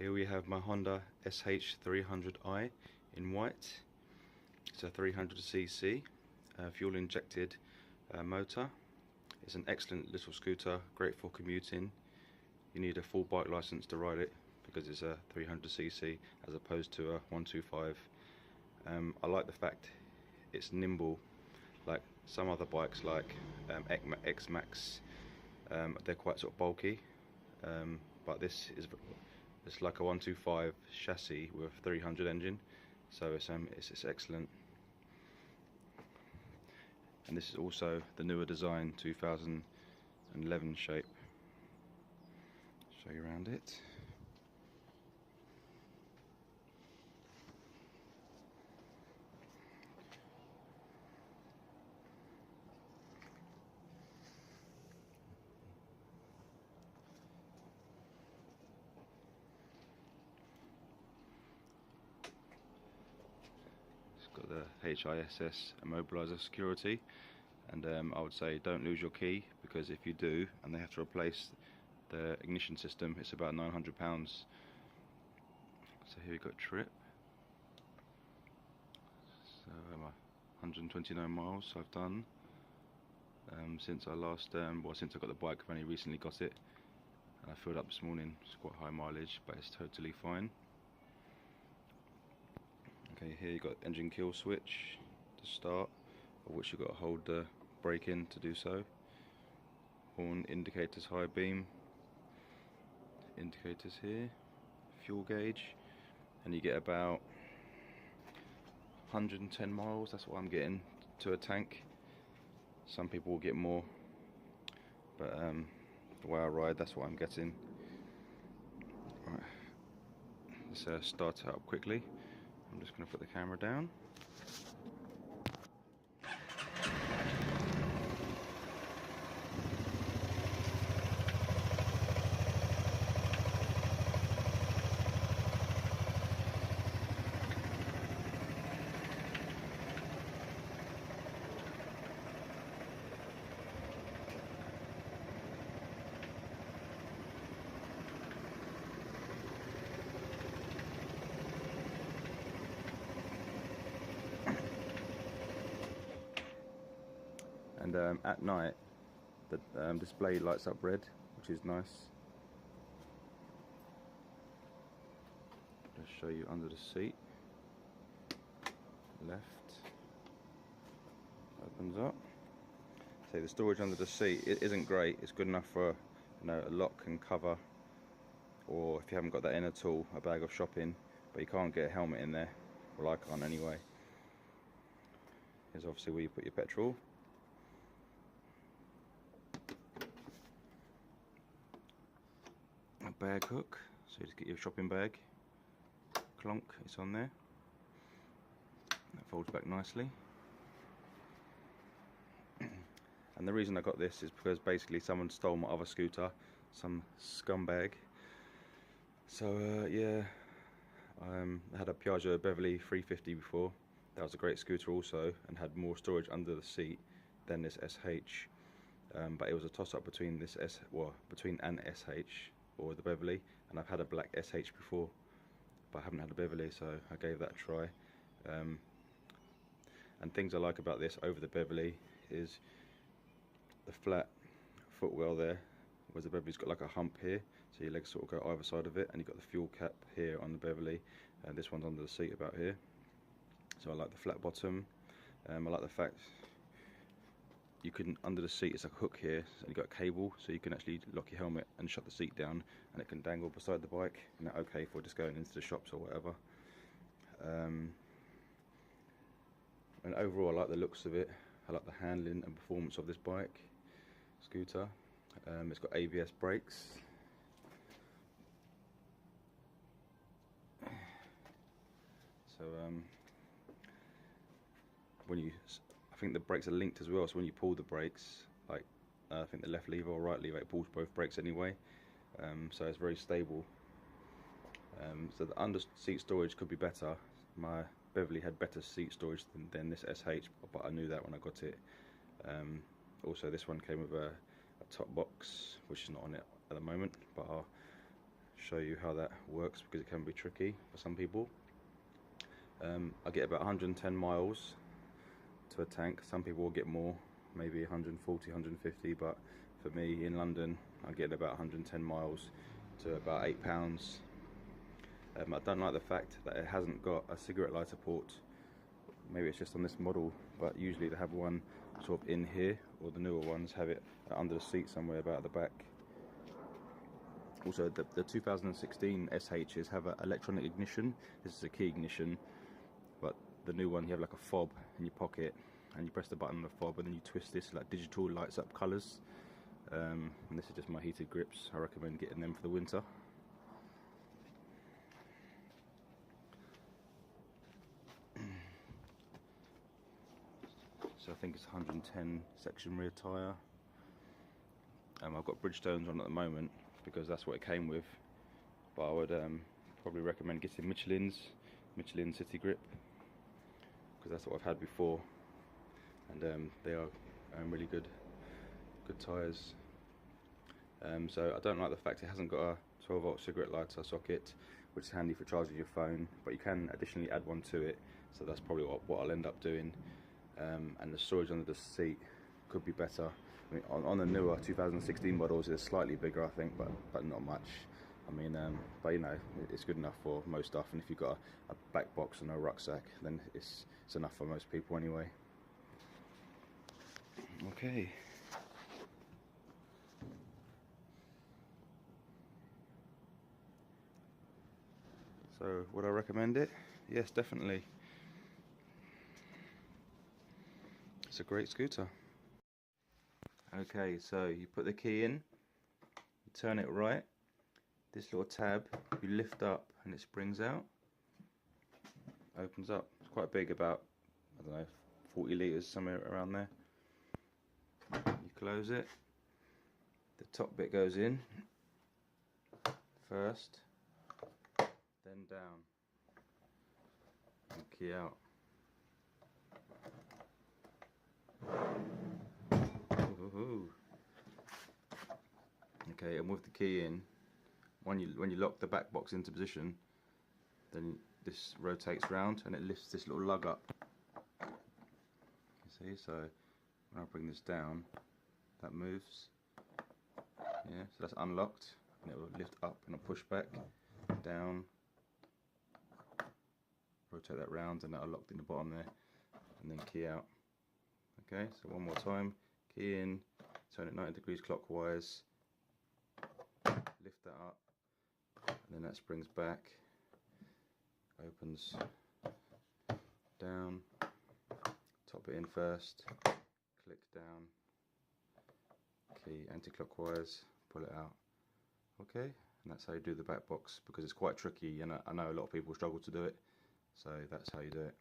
Here we have my Honda SH300i in white. It's a 300cc fuel injected motor. It's an excellent little scooter, great for commuting. You need a full bike license to ride it because it's a 300cc as opposed to a 125. I like the fact it's nimble, like some other bikes like X-Max. They're quite sort of bulky, but this is it's like a 125 chassis with a 300 engine, so it's excellent. And this is also the newer design, 2011 shape. Show you around it. Got the HISS immobilizer security, and I would say don't lose your key, because if you do and they have to replace the ignition system, it's about £900. So here we've got trip. So 129 miles I've done since I last since I got the bike. I've only recently got it, and I filled up this morning. It's quite high mileage, but it's totally fine. Okay, here you got engine kill switch to start, of which you've got to hold the brake in to do so. Horn indicators, high beam indicators here, fuel gauge, and you get about 110 miles. That's what I'm getting to a tank. Some people will get more, but the way I ride, that's what I'm getting. Right, let's start it up quickly. I'm just going to put the camera down. And at night the display lights up red, which is nice. Let's show you under the seat. Left opens up. So the storage under the seat, it isn't great. It's good enough for, you know, a lock and cover, or if you haven't got that in at all, a bag of shopping, but you can't get a helmet in there. Well, I can't anyway. Here's obviously where you put your petrol. A bag hook, so you just get your shopping bag. Clonk, it's on there. That folds back nicely. And the reason I got this is because basically someone stole my other scooter, some scumbag. So yeah, I had a Piaggio Beverly 350 before. That was a great scooter also, and had more storage under the seat than this SH. But it was a toss-up between this between an SH or the Beverly, and I've had a black SH before, but I haven't had a Beverly, so I gave that a try. And things I like about this over the Beverly is the flat footwell there, whereas the Beverly's got like a hump here, so your legs sort of go either side of it, and you've got the fuel cap here on the Beverly, and this one's under the seat about here. So I like the flat bottom. I like the fact you can, under the seat, it's like a hook here, and you've got a cable, so you can actually lock your helmet and shut the seat down, and it can dangle beside the bike, and that's okay for just going into the shops or whatever. And overall, I like the looks of it. I like the handling and performance of this scooter. It's got ABS brakes. So I think the brakes are linked as well, so when you pull the brakes, like I think the left lever or right lever, it pulls both brakes anyway, so it's very stable. So the under seat storage could be better. My Beverly had better seat storage than this SH, but I knew that when I got it. Also, this one came with a top box, which is not on it at the moment, but I'll show you how that works, because it can be tricky for some people. I get about 110 miles to a tank. Some people will get more, maybe 140, 150, but for me in London I get about 110 miles to about 8 pounds. I don't like the fact that it hasn't got a cigarette lighter port. Maybe it's just on this model, but usually they have one sort of in here, or the newer ones have it under the seat somewhere about the back. Also, the 2016 SHs have an electronic ignition. This is a key ignition, but the new one, you have like a fob in your pocket, and you press the button on the fob, and then you twist this, like digital lights up colours. And this is just my heated grips. I recommend getting them for the winter. So I think it's 110 section rear tyre. I've got Bridgestones on at the moment because that's what it came with, but I would probably recommend getting Michelin City Grip, because that's what I've had before, and they are really good tyres. So I don't like the fact it hasn't got a 12-volt cigarette lighter socket, which is handy for charging your phone, but you can additionally add one to it, so that's probably what I'll end up doing. And the storage under the seat could be better. I mean, on the newer 2016 models it's slightly bigger, I think, but not much. I mean, but you know, it's good enough for most stuff, and if you've got a back box and a rucksack, then it's enough for most people anyway. Okay. So, would I recommend it? Yes, definitely. It's a great scooter. Okay, so you put the key in, you turn it right, this little tab you lift up and it springs out, opens up. It's quite big, about, I don't know, 40 litres, somewhere around there. You close it, the top bit goes in first, then down, and key out. Okay, and with the key in, when you lock the back box into position, then this rotates round and it lifts this little lug up. You see, so when I bring this down, that moves. Yeah, so that's unlocked, and it will lift up and it'll push back, down, rotate that round, and that'll lock in the bottom there, and then key out. Okay, so one more time, key in, turn it 90 degrees clockwise, lift that up, and then that springs back, opens down, top it in first, click down, key anti-clockwise, pull it out. Okay, and that's how you do the back box, because it's quite tricky, and I know a lot of people struggle to do it, so that's how you do it.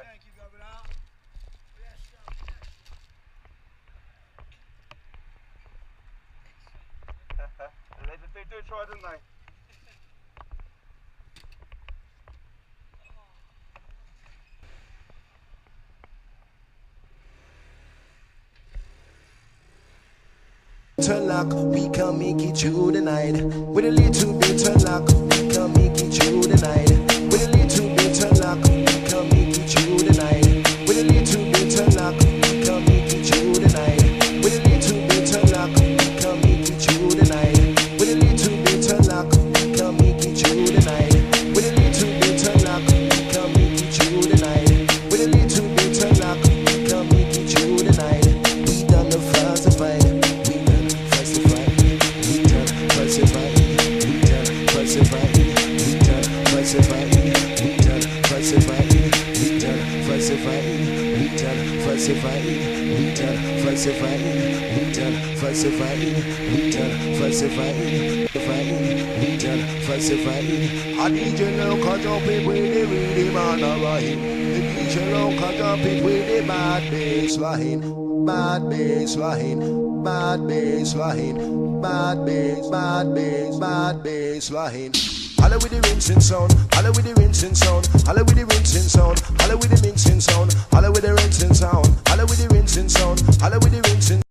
Thank you, Governor. They do try, don't they? Turn luck, we can make it through the night. With a little bit of luck, we can make it through the night. With a little bit of luck, we can make it through the night. With a little bit of luck, we can make it through the night. With a little bit of luck, we can make it through the night. With a little bit of luck, we can make it through the night. With a little bit of luck, we can make it through the night. With a little bit of luck, we can make it through the night. We done the falsified. Falsifying, and falsifying. A DJ now catch up it with the rhythm and a rhyme. The DJ now catch up it with the bad bass line. Bad bass line. Bad bass line. Bad bass, bad bass, bad bass line. Holla with the rinsing sound, holla with the rinsing sound, holla with the rinsing sound, holla with the mixing sound, holla with the rinsing sound, holla with the rinsing sound, holla with the rinsing.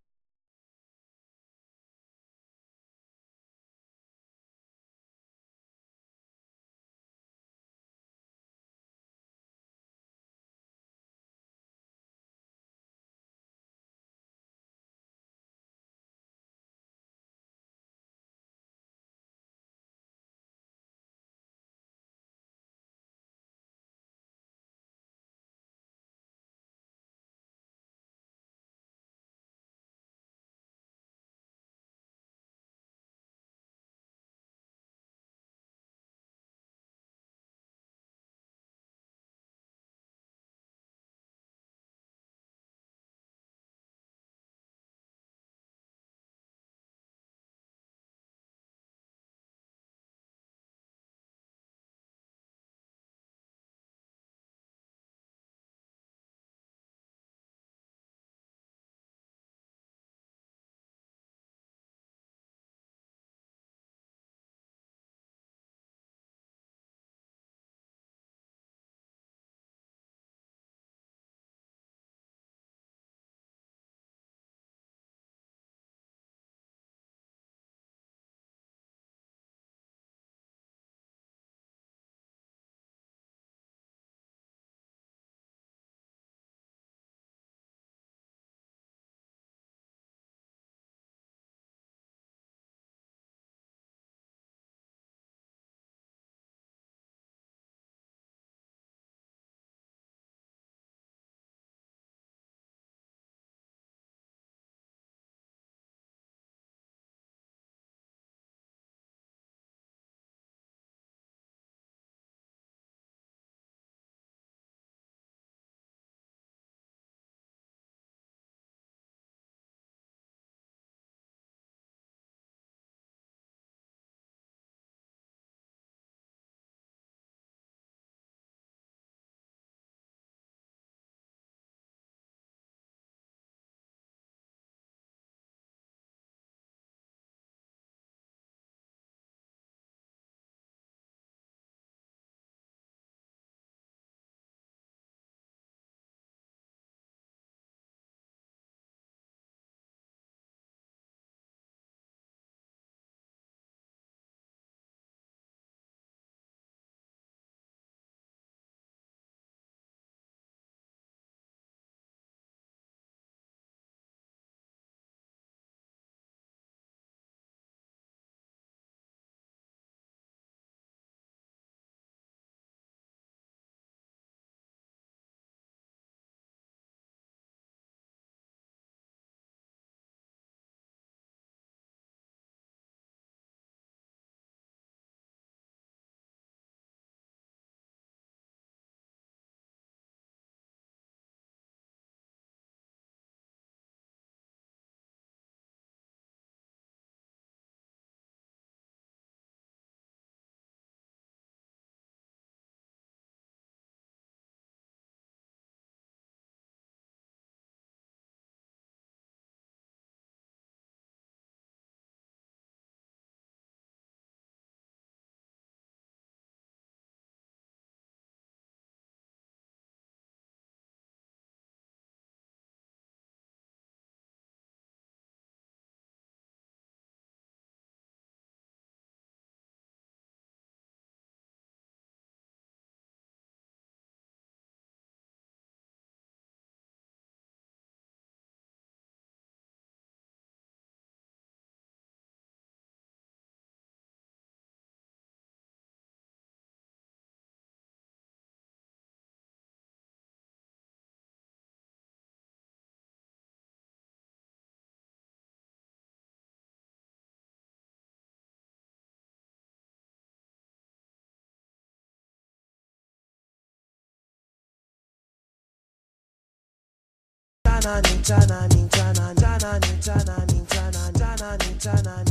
Jana ni jana ni jana jana ni jana ni jana jana ni jana ni